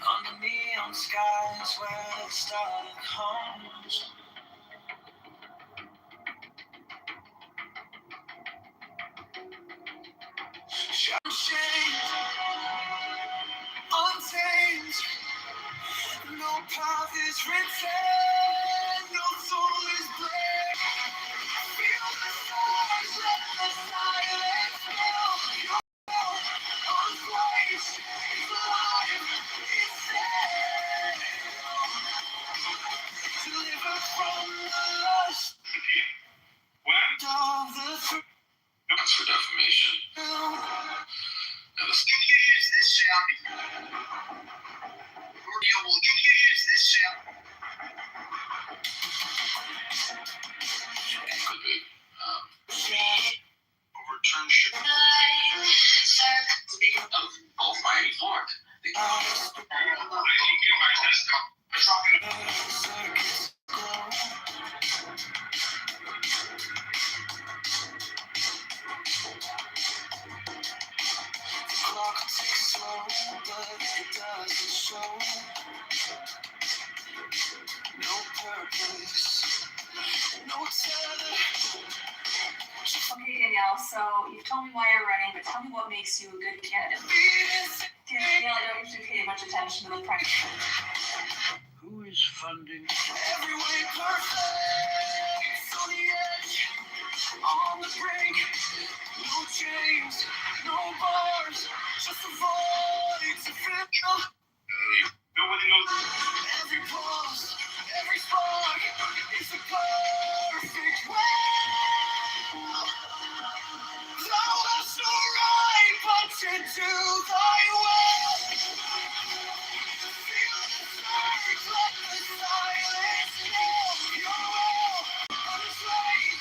Under neon skies where the starlight comes. Unchained, untamed, no path is written, no soul is brave. Feel the stars, let the silence fill your on place. It's alive, it's dead. Deliver from the lust of the truth. That's for defamation. And you can use this sound. You can use this sound. It could be. Overturn shit. Of Miami, Florida. Clock ticks slow, but it doesn't show. No purpose, no tether. Okay, Danielle, so you've told me why you're running, but tell me what makes you a good candidate. Danielle, I don't usually pay much attention to the price. Who is funding? Every way perfect, on the edge, on the brink. No chains, no bars, just a void to fill. Nobody knows. Every pulse, every spark is a perfect way. Thou hast no right but into thy will. Feel the surge, let the silence kill your will. Unafraid,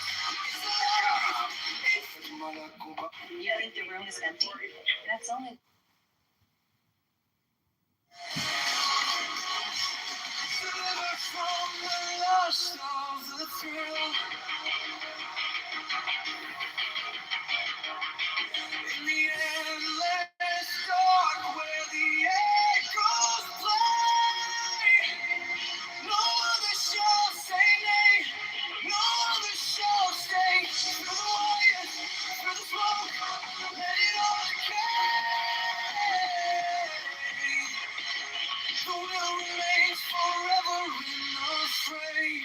You think the room is empty? That's only... deliver from the lust of the thrill. In the endless dark where the echoes play, no other shall say nay, no other shall stay. Through the wires, through the smoke, let it all decay. The will remains forever in the fray.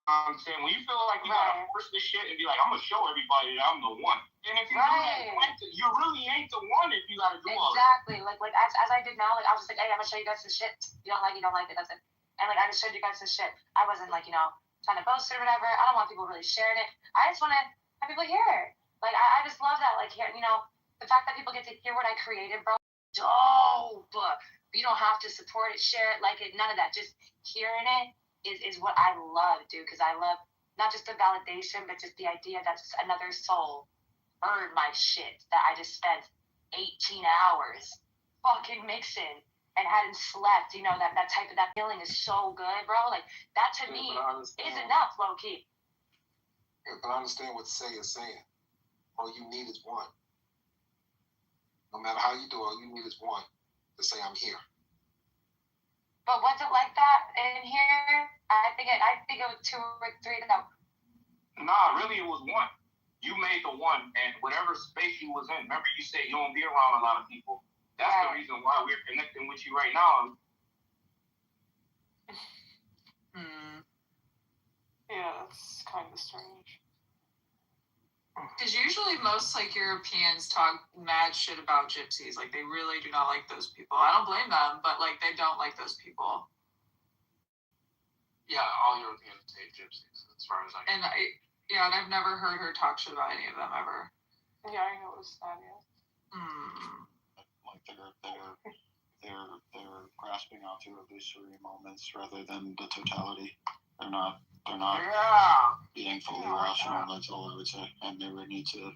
I'm saying, when you feel like you gotta force this shit and be like, I'm gonna show everybody that I'm the one. And if you do that, you really ain't the one if you gotta do all that. Exactly. Like as I did now, like I was just like, hey, I'm gonna show you guys this shit. You don't like it, that's it. And like I just showed you guys this shit. I wasn't like, trying to boast it or whatever. I don't want people really sharing it. I just want to have people hear it. Like I just love that. Like the fact that people get to hear what I created, bro. Dope. You don't have to support it, share it, like it, none of that. Just hearing it is what I love, dude. Because I love not just the validation, but just the idea that another soul heard my shit that I just spent 18 hours fucking mixing and hadn't slept. That type of that feeling is so good, bro. Like that to me is enough, low key. Yeah, but I understand what Say is saying. All you need is one. No matter how you do it, all you need is one to say I'm here. But was it like that in here? I think it was 2 or 3 though. Nah, really it was one. You made the one, and whatever space you was in. Remember, you said you don't be around a lot of people. That's the reason why we're connecting with you right now. Yeah, that's kind of strange. Because usually most like Europeans talk mad shit about gypsies. Like they really do not like those people. I don't blame them, but like they don't like those people. Yeah, all Europeans hate gypsies, as far as I can. And I've never heard her talk shit about any of them ever. Yeah, I noticed that. Yeah. Like they're grasping onto illusory moments rather than the totality. They're not being fully rational. That's all I would say, and they would need to,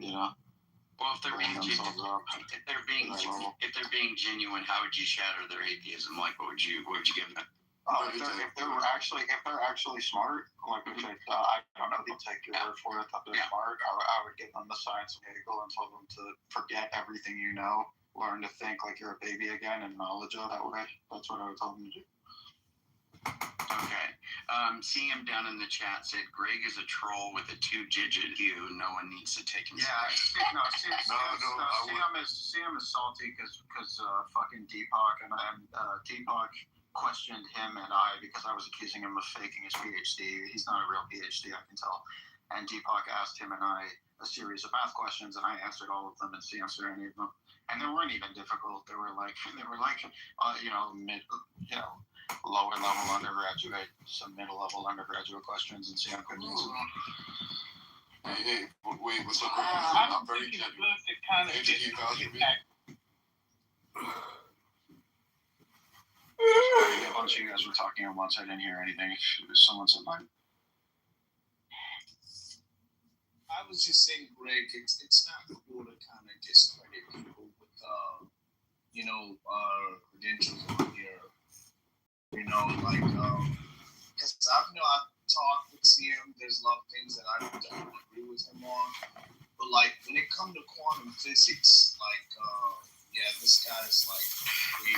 Well, if they're being genuine, how would you shatter their atheism? Like, what would you give them? If they're actually smart, like I don't know, they'll take your word for it that they're smart. I would give them the science of Hegel and tell them to forget everything you know, learn to think like you're a baby again, and knowledge of that way. That's what I would tell them to do. Okay. CM down in the chat said Greg is a troll with a 2-digit Q. No one needs to take him. CM is salty because fucking Deepak and Deepak questioned him and I because I was accusing him of faking his PhD. He's not a real PhD, I can tell. And Deepak asked him and I a series of math questions, and I answered all of them, and he answered any of them. And they weren't even difficult. They were like lower level undergraduate, some middle level undergraduate questions, and CM couldn't answer them. Hey, wait, what's up? I'm very genuine. A bunch of you guys were talking at once. I didn't hear anything. Someone said mine. I was just saying, Greg, it's not cool to kind of discredit people with credentials on here. Because I've talked with CM. There's a lot of things that I don't agree with him on. But like when it comes to quantum physics, this guy's like.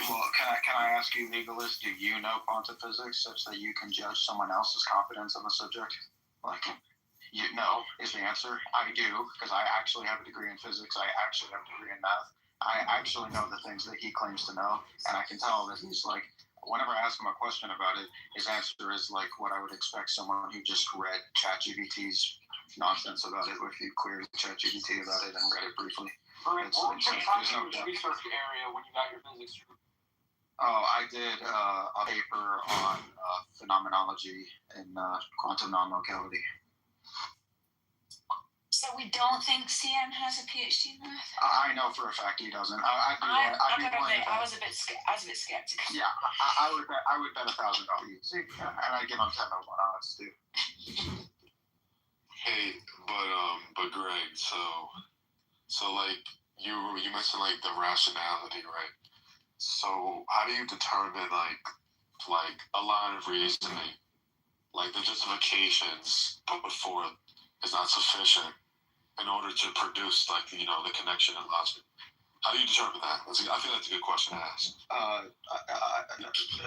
Well, can I ask you, legalist? Do you know quantum physics such that you can judge someone else's competence on the subject? No is the answer. I do, because I actually have a degree in physics. I actually have a degree in math. I actually know the things that he claims to know, and I can tell that he's like, whenever I ask him a question about it, his answer is like what I would expect someone who just read ChatGPT's nonsense about it, if you queried ChatGPT about it and read it briefly. What was your research area when you got your physics degree? Oh, I did a paper on phenomenology and quantum non-locality. So we don't think CM has a PhD in math? I know for a fact he doesn't. I was a bit skeptical. Yeah, I would bet $1,000. And I give him 10 to 1 odds too. Hey, but Greg, so like you mentioned like the rationality, right? So how do you determine like a line of reasoning, like the justifications put forth is not sufficient in order to produce the connection and logic? How do you determine that? I feel that's a good question to ask.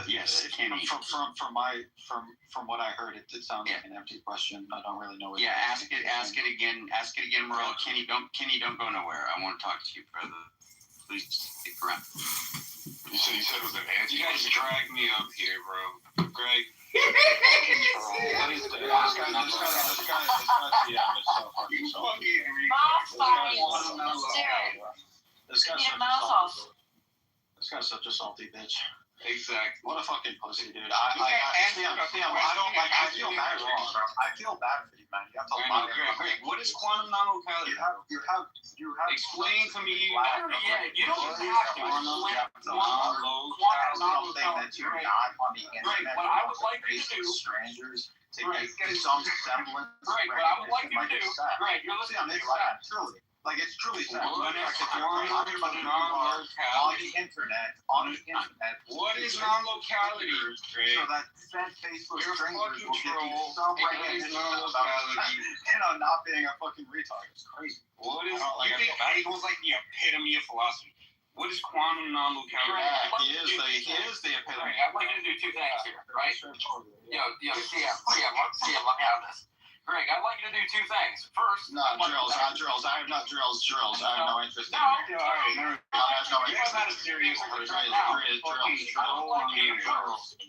Yes, Kenny. From what I heard, it sounds like an empty question. I don't really know what. Yeah, ask it again, Merle. Kenny, don't go nowhere. I want to talk to you further. Please stick around. You said it was an answer. You guys dragged me up here, bro. Greg. This guy's such a healthy, bitch. Exactly. What a fucking pussy, dude. I don't like. I feel bad for you, bro. I feel bad for you, man. You have to lie. Greg, what is quantum non-locality? You have. Explain to me. Yeah, you don't have to explain Quantum non-locality that you're not on the internet. What I would like you to do, strangers to get some semblance. Greg, what I would like you to do, Greg, you're listening to me, right? Truly. Like, it's truly sad. What is on the internet. What is non-locality, Greg? So that said Facebook You're strangers fucking will give you troll. some What recognition is about non-locality? not being a fucking retard. It's crazy. What is, Like, you think Hegel's like the epitome of philosophy? What is quantum non-locality? Yeah, he is the epitome. I'd like you to do two things here, right? CM, let me have this. Greg, I'd like you to do two things. First, No, drills. I have no interest in All it. right, I have no interest not a serious Drills. person.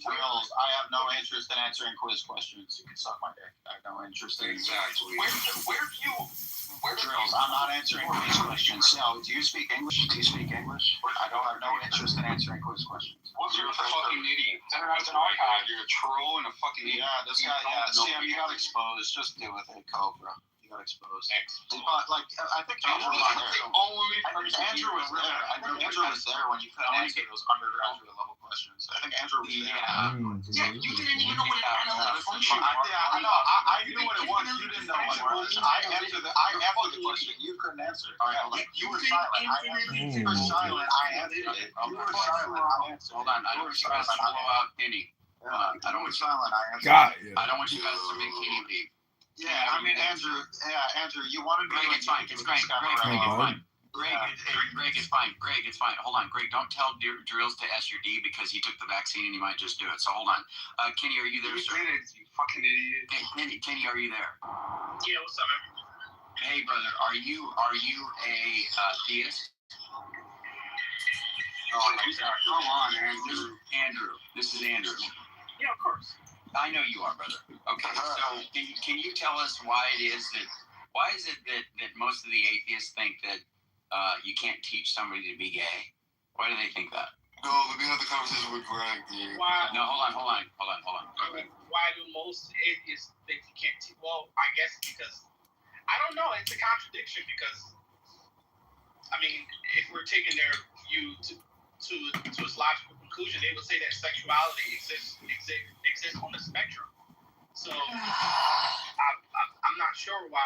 Drills. I have no interest in answering quiz questions. You can suck my dick. I have no interest in Exactly. where do you drills. I'm not answering quiz questions. No, do you speak English? I don't have no interest in answering quiz questions. You're a fucking idiot. You're a troll and a fucking idiot. Yeah, this guy, Sam, you got exposed. Just deal with it, Cobra. You got exposed. Like, I think Andrew was there. Andrew was there. I think Andrew was there when you couldn't answer those undergraduate level questions. I think Andrew was there. Yeah, you didn't even know what it was. I know. I knew what it was. You didn't know what it was. I answered the question. You couldn't answer. All right, hold on. You were silent. I answered it. You were silent. I answered it. You were silent. I answered it. Hold on, I don't want you guys to blow out Kenny. I don't want silent. I answered it. I don't want you guys to make Kenny leave. Yeah, I mean, Andrew, you wanted me Greg, it's fine. It's great. Greg, it's fine. Greg, it's fine. Hold on, Greg. Don't tell Drills to S your D because he took the vaccine and he might just do it. So hold on. Kenny, are you there, sir? You fucking idiot. Kenny, are you there? Yeah, what's up, man? Hey, brother, are you a theist? Oh, come on, Andrew. This is Andrew. Yeah, of course. I know you are, brother. Okay, so can you tell us why is it that most of the atheists think that you can't teach somebody to be gay? Why do they think that? No, let me have the conversation with Greg, dude. Why? No, hold on. Why do most atheists think you can't teach? Well, I guess because I don't know. It's a contradiction because I mean, if we're taking their view to its logical conclusion, they would say that sexuality exists on the spectrum. So I'm not sure why